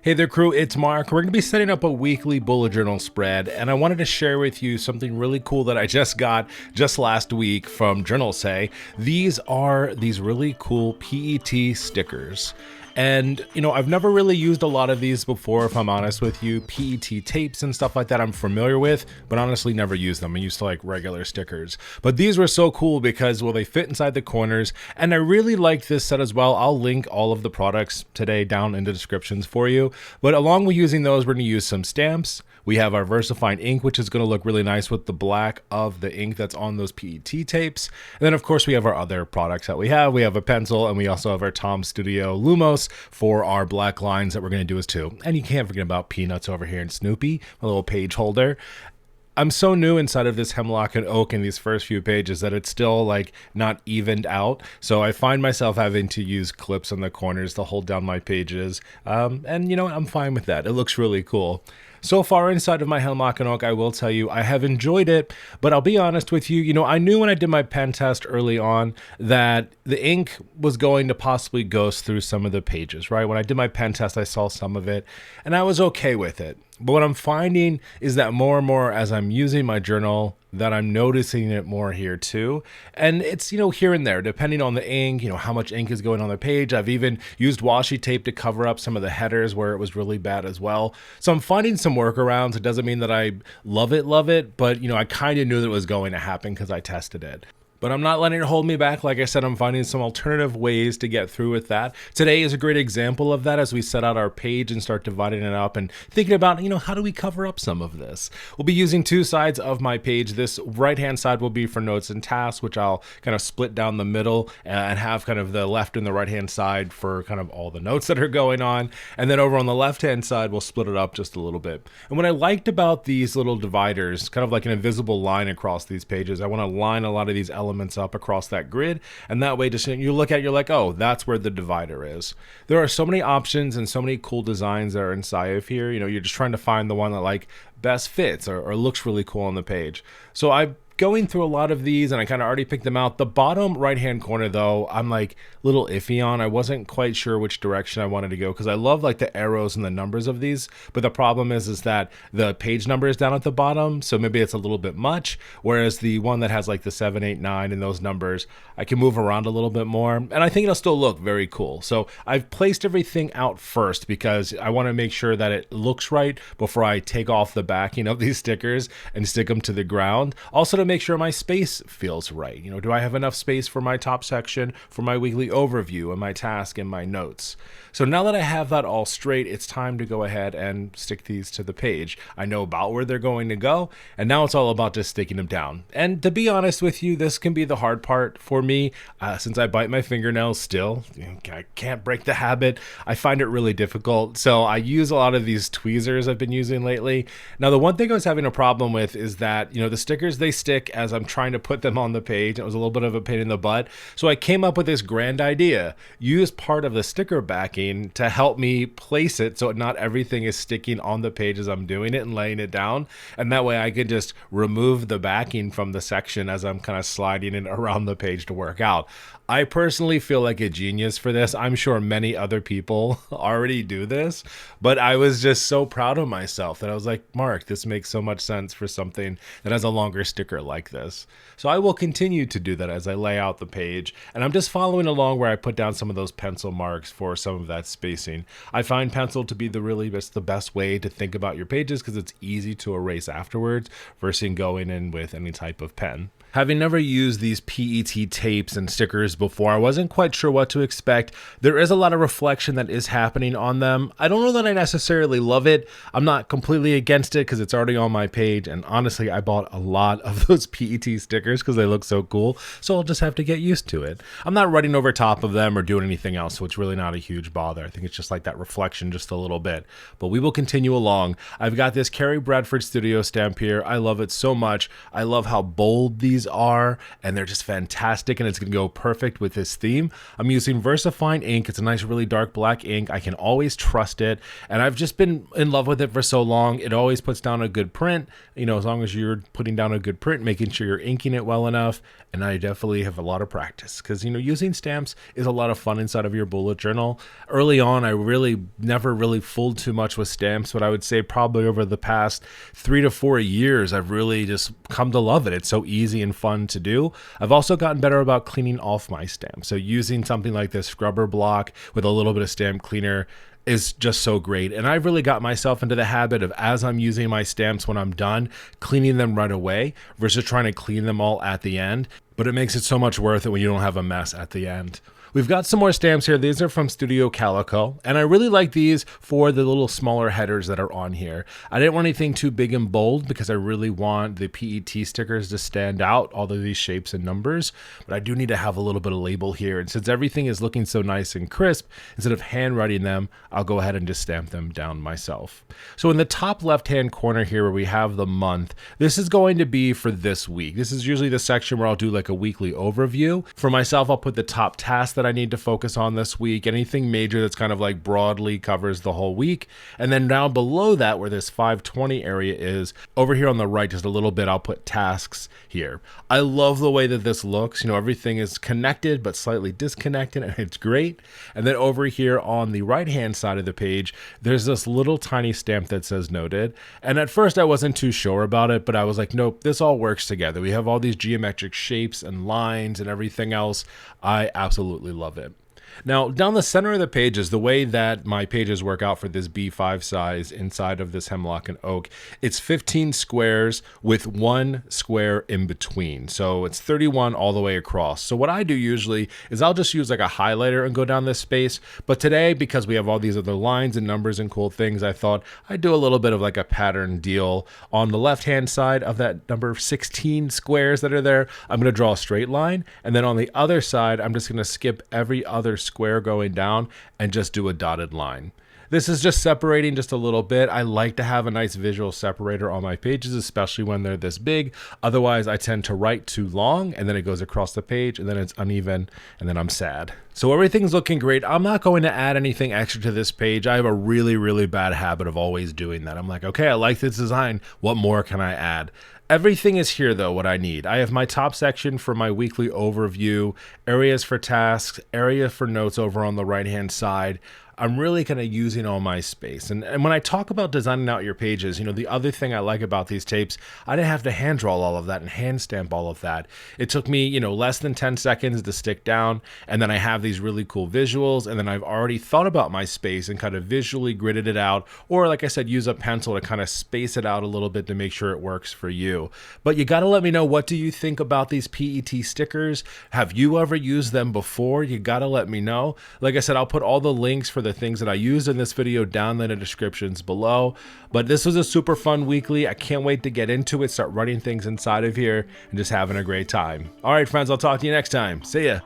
Hey there crew, it's Mark. We're going to be setting up a weekly bullet journal spread, and I wanted to share with you something really cool that I just got just last week from Journalsay. These are these really cool PET stickers. And, I've never really used a lot of these before, if I'm honest with you. PET tapes and stuff like that I'm familiar with, but honestly never used them. I used to like regular stickers. But these were so cool because, well, they fit inside the corners, and I really like this set as well. I'll link all of the products today down in the descriptions for you. But along with using those, we're going to use some stamps. We have our VersaFine ink, which is going to look really nice with the black of the ink that's on those PET tapes. And then, of course, we have our other products that we have. We have a pencil, and we also have our Tom Studio Lumos for our black lines that we're going to do as too. And you can't forget about Peanuts over here and Snoopy, a little page holder. I'm so new inside of this hemlock and oak in these first few pages that it's still like not evened out. So I find myself having to use clips on the corners to hold down my pages. And you know what? I'm fine with that. It looks really cool. So far inside of my hemlock and oak, I will tell you, I have enjoyed it, but I'll be honest with you, I knew when I did my pen test early on that the ink was going to possibly ghost through some of the pages, right? When I did my pen test, I saw some of it, and I was okay with it. But what I'm finding is that more and more as I'm using my journal, that I'm noticing it more here too. And it's, here and there, depending on the ink, how much ink is going on the page. I've even used washi tape to cover up some of the headers where it was really bad as well. So I'm finding some workarounds. It doesn't mean that I love it, but I kind of knew that it was going to happen because I tested it. But I'm not letting it hold me back. Like I said, I'm finding some alternative ways to get through with that. Today is a great example of that as we set out our page and start dividing it up and thinking about, how do we cover up some of this? We'll be using two sides of my page. This right-hand side will be for notes and tasks, which I'll kind of split down the middle and have kind of the left and the right-hand side for kind of all the notes that are going on. And then over on the left-hand side, we'll split it up just a little bit. And what I liked about these little dividers, kind of like an invisible line across these pages, I want to line a lot of these elements up across that grid, and that way just you look at it, you're like, oh, that's where the divider is. There are so many options and so many cool designs that are inside of here. You're just trying to find the one that like best fits or looks really cool on the page. So I'm going through a lot of these and I kind of already picked them out. The bottom right hand corner though, I'm like a little iffy on. I wasn't quite sure which direction I wanted to go because I love like the arrows and the numbers of these, but the problem is that the page number is down at the bottom, so maybe it's a little bit much, whereas the one that has like the 7, 8, 9 and those numbers, I can move around a little bit more, and I think it'll still look very cool. So I've placed everything out first because I want to make sure that it looks right before I take off the backing of these stickers and stick them to the ground. Also to make sure my space feels right. Do I have enough space for my top section, for my weekly overview and my task and my notes? So now that I have that all straight, it's time to go ahead and stick these to the page. I know about where they're going to go, and now it's all about just sticking them down. And to be honest with you, this can be the hard part for me since I bite my fingernails still. I can't break the habit. I find it really difficult. So I use a lot of these tweezers I've been using lately. Now, the one thing I was having a problem with is that, the stickers, they stick as I'm trying to put them on the page. It was a little bit of a pain in the butt. So I came up with this grand idea. Use part of the sticker backing to help me place it so not everything is sticking on the page as I'm doing it and laying it down. And that way I could just remove the backing from the section as I'm kind of sliding it around the page to work out. I personally feel like a genius for this. I'm sure many other people already do this, but I was just so proud of myself that I was like, Mark, this makes so much sense for something that has a longer sticker like this. So I will continue to do that as I lay out the page, and I'm just following along where I put down some of those pencil marks for some of that spacing. I find pencil to be the best way to think about your pages because it's easy to erase afterwards versus going in with any type of pen. Having never used these PET tapes and stickers before, I wasn't quite sure what to expect. There is a lot of reflection that is happening on them. I don't know that I necessarily love it. I'm not completely against it because it's already on my page, and honestly, I bought a lot of those PET stickers because they look so cool, so I'll just have to get used to it. I'm not writing over top of them or doing anything else, so it's really not a huge bother. I think it's just like that reflection just a little bit, but we will continue along. I've got this Carrie Bradford Studio stamp here. I love it so much. I love how bold these these are, and they're just fantastic, and it's going to go perfect with this theme. I'm using VersaFine ink. It's a nice, really dark black ink. I can always trust it, and I've just been in love with it for so long. It always puts down a good print, you know, as long as you're putting down a good print, making sure you're inking it well enough. And I definitely have a lot of practice because, you know, using stamps is a lot of fun inside of your bullet journal. Early on, I really never really fooled too much with stamps, but I would say probably over the past 3 to 4 years, I've really just come to love it. It's so easy and fun to do. I've also gotten better about cleaning off my stamps. So using something like this scrubber block with a little bit of stamp cleaner is just so great. And I've really got myself into the habit of, as I'm using my stamps when I'm done, cleaning them right away versus trying to clean them all at the end. But it makes it so much worth it when you don't have a mess at the end. We've got some more stamps here. These are from Studio Calico, and I really like these for the little smaller headers that are on here. I didn't want anything too big and bold because I really want the PET stickers to stand out, all of these shapes and numbers, but I do need to have a little bit of label here. And since everything is looking so nice and crisp, instead of handwriting them, I'll go ahead and just stamp them down myself. So in the top left-hand corner here where we have the month, this is going to be for this week. This is usually the section where I'll do like a weekly overview. For myself, I'll put the top tasks that I need to focus on this week, anything major that's kind of like broadly covers the whole week. And then down below that, where this 520 area is, over here on the right just a little bit, I'll put tasks here. I love the way that this looks. You know, everything is connected but slightly disconnected, and it's great. And then over here on the right hand side of the page, there's this little tiny stamp that says noted. And at first I wasn't too sure about it, but I was like, nope, this all works together. We have all these geometric shapes and lines and everything else. I absolutely love it. Now, down the center of the page is the way that my pages work out for this B5 size inside of this hemlock and oak. It's 15 squares with 1 square in between. So it's 31 all the way across. So what I do usually is I'll just use like a highlighter and go down this space. But today, because we have all these other lines and numbers and cool things, I thought I'd do a little bit of like a pattern deal. On the left-hand side of that number 16 squares that are there, I'm going to draw a straight line. And then on the other side, I'm just going to skip every other square going down and just do a dotted line. This is just separating just a little bit. I like to have a nice visual separator on my pages, especially when they're this big. Otherwise, I tend to write too long and then it goes across the page and then it's uneven and then I'm sad. So everything's looking great. I'm not going to add anything extra to this page. I have a really, really bad habit of always doing that. I'm like, okay, I like this design. What more can I add? Everything is here though, what I need. I have my top section for my weekly overview, areas for tasks, area for notes over on the right-hand side. I'm really kind of using all my space. And when I talk about designing out your pages, you know, the other thing I like about these tapes, I didn't have to hand draw all of that and hand stamp all of that. It took me, you know, less than 10 seconds to stick down. And then I have these really cool visuals. And then I've already thought about my space and kind of visually gridded it out. Or like I said, use a pencil to kind of space it out a little bit to make sure it works for you. But you got to let me know, what do you think about these PET stickers? Have you ever used them before? You got to let me know. Like I said, I'll put all the links for the things that I used in this video down in the descriptions below. But this was a super fun weekly. I can't wait to get into it, start running things inside of here, and just having a great time. All right, friends, I'll talk to you next time. See ya.